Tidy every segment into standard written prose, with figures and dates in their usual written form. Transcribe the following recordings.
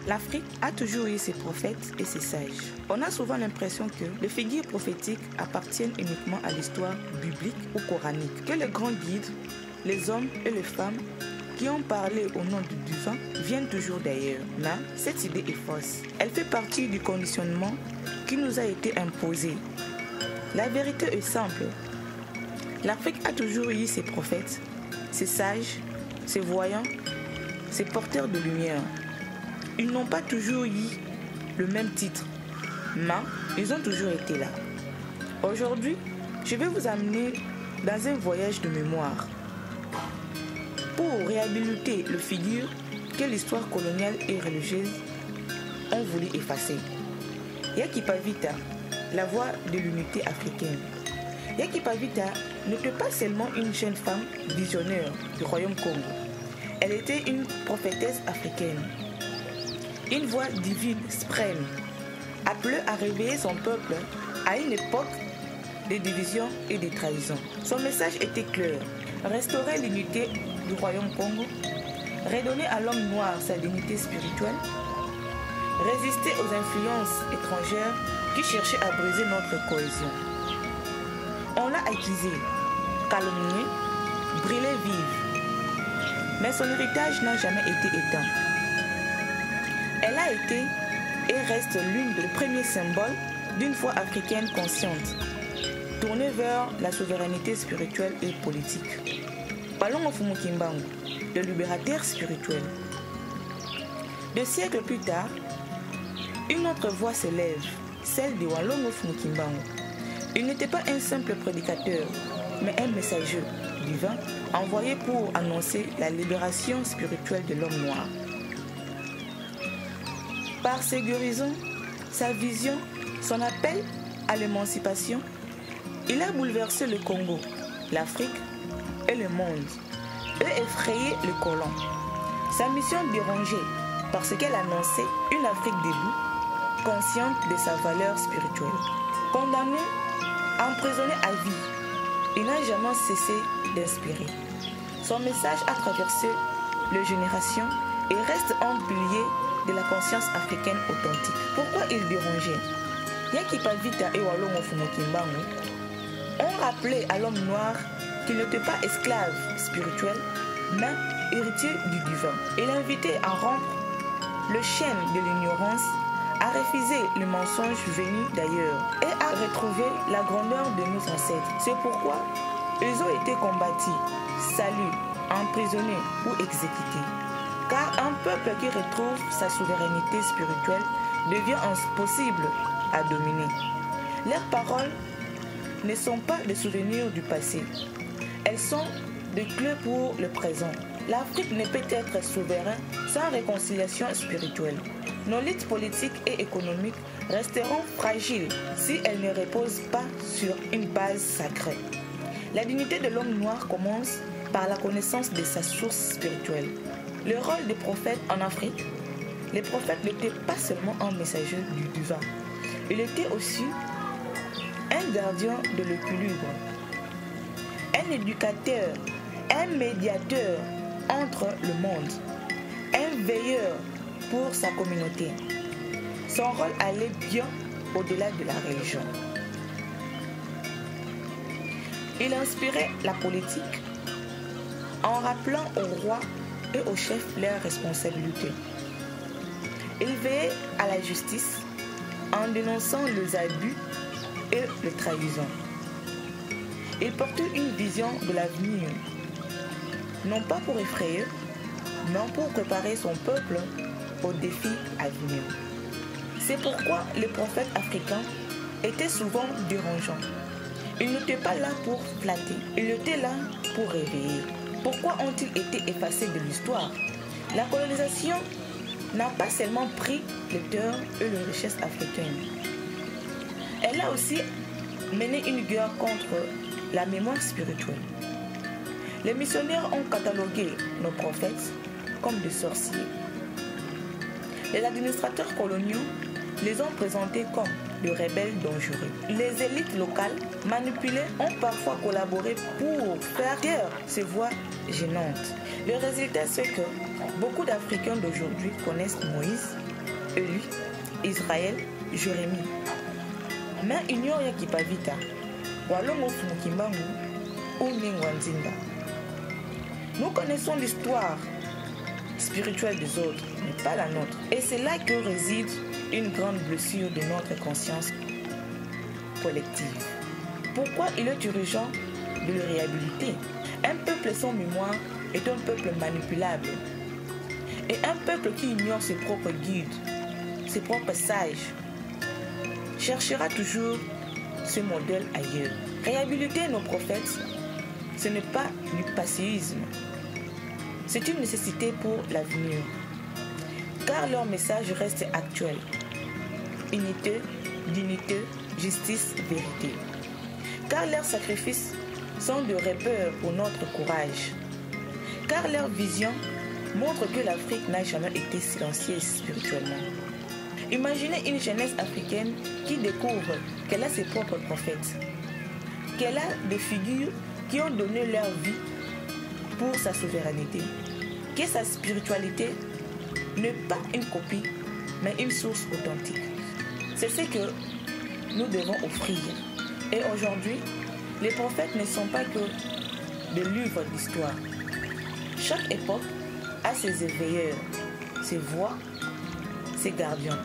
L'Afrique a toujours eu ses prophètes et ses sages. On a souvent l'impression que les figures prophétiques appartiennent uniquement à l'histoire biblique ou coranique, que les grands guides, les hommes et les femmes qui ont parlé au nom du divin viennent toujours d'ailleurs. Mais cette idée est fausse. Elle fait partie du conditionnement qui nous a été imposé. La vérité est simple. L'Afrique a toujours eu ses prophètes, ses sages, ses voyants, ses porteurs de lumière. Ils n'ont pas toujours eu le même titre, mais ils ont toujours été là. Aujourd'hui, je vais vous amener dans un voyage de mémoire pour réhabiliter les figures que l'histoire coloniale et religieuse ont voulu effacer. Yaki Pavita, la voix de l'unité africaine. Yaki Pavita n'était pas seulement une jeune femme visionnaire du royaume Congo. Elle était une prophétesse africaine. Une voix divine, suprême, appelée à réveiller son peuple à une époque de division et de trahison. Son message était clair: restaurer l'unité du royaume Congo, redonner à l'homme noir sa dignité spirituelle, résister aux influences étrangères qui cherchaient à briser notre cohésion. On l'a accusée, calomniée, brûlée vive, mais son héritage n'a jamais été éteint. Elle a été et reste l'une des premiers symboles d'une foi africaine consciente, tournée vers la souveraineté spirituelle et politique. Walongo Fumukimbangu, le libérateur spirituel. 2 siècles plus tard, une autre voix s'élève, celle de Walongo Fumukimbangu. Il n'était pas un simple prédicateur, mais un messager divin envoyé pour annoncer la libération spirituelle de l'homme noir. Par ses guérisons, sa vision, son appel à l'émancipation, il a bouleversé le Congo, l'Afrique et le monde, et effrayé les colons. Sa mission dérangeait parce qu'elle annonçait une Afrique debout, consciente de sa valeur spirituelle. Condamné, emprisonné à vie, il n'a jamais cessé d'inspirer. Son message a traversé les générations et reste un pilier de la conscience africaine authentique. Pourquoi il dérangeait? Yaki Pavita et Walongo Fumukimbangu ont rappelé à l'homme noir qu'il n'était pas esclave spirituel, mais héritier du divin. Il invitait à rompre le chêne de l'ignorance, à refuser le mensonge venu d'ailleurs et à retrouver la grandeur de nos ancêtres. C'est pourquoi ils ont été combattus, salués, emprisonnés ou exécutés. Car un peuple qui retrouve sa souveraineté spirituelle devient impossible à dominer. Leurs paroles ne sont pas des souvenirs du passé. Elles sont des clés pour le présent. L'Afrique ne peut être souveraine sans réconciliation spirituelle. Nos luttes politiques et économiques resteront fragiles si elles ne reposent pas sur une base sacrée. La dignité de l'homme noir commence par la connaissance de sa source spirituelle. Le rôle des prophètes en Afrique, les prophètes n'étaient pas seulement un messager du divin, il était aussi un gardien de l'équilibre, un éducateur, un médiateur entre le monde, un veilleur pour sa communauté. Son rôle allait bien au-delà de la religion. Il inspirait la politique en rappelant aux rois et aux chefs leurs responsabilités. Il veillait à la justice en dénonçant les abus et les trahisons. Il portait une vision de l'avenir, non pas pour effrayer, mais pour préparer son peuple aux défis à venir. C'est pourquoi les prophètes africains étaient souvent dérangeants. Ils n'étaient pas là pour flatter, ils étaient là pour réveiller. Pourquoi ont-ils été effacés de l'histoire? La colonisation n'a pas seulement pris les terres et les richesses africaines. Elle a aussi mené une guerre contre la mémoire spirituelle. Les missionnaires ont catalogué nos prophètes comme des sorciers. Les administrateurs coloniaux les ont présentés comme de rebelles dangereux. Les élites locales manipulées ont parfois collaboré pour faire taire ces voix gênantes. Le résultat, c'est que beaucoup d'Africains d'aujourd'hui connaissent Moïse, Élie, Israël, Jérémie. Mais ignore qui pas vite. Walongo Fumukimbangu ou Ningwanzinda. Nous connaissons l'histoire spirituelle des autres, mais pas la nôtre. Et c'est là que réside une grande blessure de notre conscience collective. Pourquoi il est urgent de le réhabiliter? Un peuple sans mémoire est un peuple manipulable. Et un peuple qui ignore ses propres guides, ses propres sages, cherchera toujours ce modèle ailleurs. Réhabiliter nos prophètes, ce n'est pas du passéisme. C'est une nécessité pour l'avenir. Car leur message reste actuel. Unité, dignité, justice, vérité. Car leurs sacrifices sont de repères pour notre courage. Car leur vision montre que l'Afrique n'a jamais été silencieuse spirituellement. Imaginez une jeunesse africaine qui découvre qu'elle a ses propres prophètes, qu'elle a des figures qui ont donné leur vie pour sa souveraineté, que sa spiritualité n'est pas une copie, mais une source authentique. C'est ce que nous devons offrir. Et aujourd'hui, les prophètes ne sont pas que des livres d'histoire. Chaque époque a ses éveilleurs, ses voix, ses gardiens.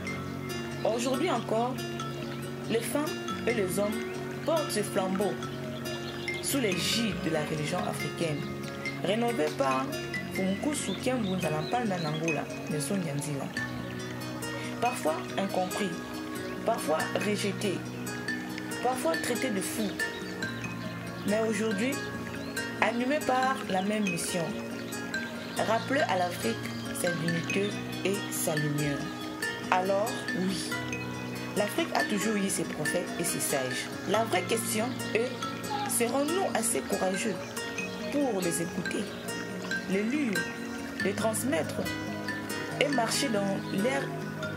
Aujourd'hui encore, les femmes et les hommes portent ce flambeau sous l'égide de la religion africaine, rénovée par Fumukusu Kiambu Nalampanda Nangola, Nelson Nyanzila. Parfois incompris, parfois rejetés, parfois traités de fous, mais aujourd'hui animés par la même mission. Rappeler à l'Afrique sa dignité et sa lumière. Alors, oui, l'Afrique a toujours eu ses prophètes et ses sages. La vraie question est, serons-nous assez courageux pour les écouter, les lire, les transmettre et marcher dans leur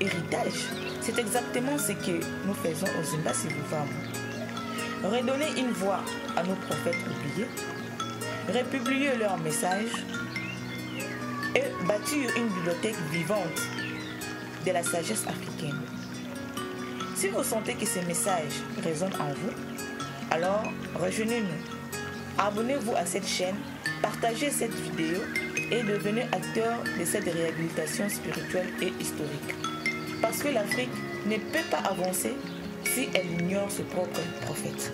héritage? C'est exactement ce que nous faisons au Zimbabwe Sivuvamu. Redonner une voix à nos prophètes oubliés, republier leurs messages, et bâtir une bibliothèque vivante de la sagesse africaine. Si vous sentez que ces messages résonnent en vous, alors rejoignez-nous. Abonnez-vous à cette chaîne, partagez cette vidéo et devenez acteur de cette réhabilitation spirituelle et historique. Parce que l'Afrique ne peut pas avancer si elle ignore ses propres prophètes.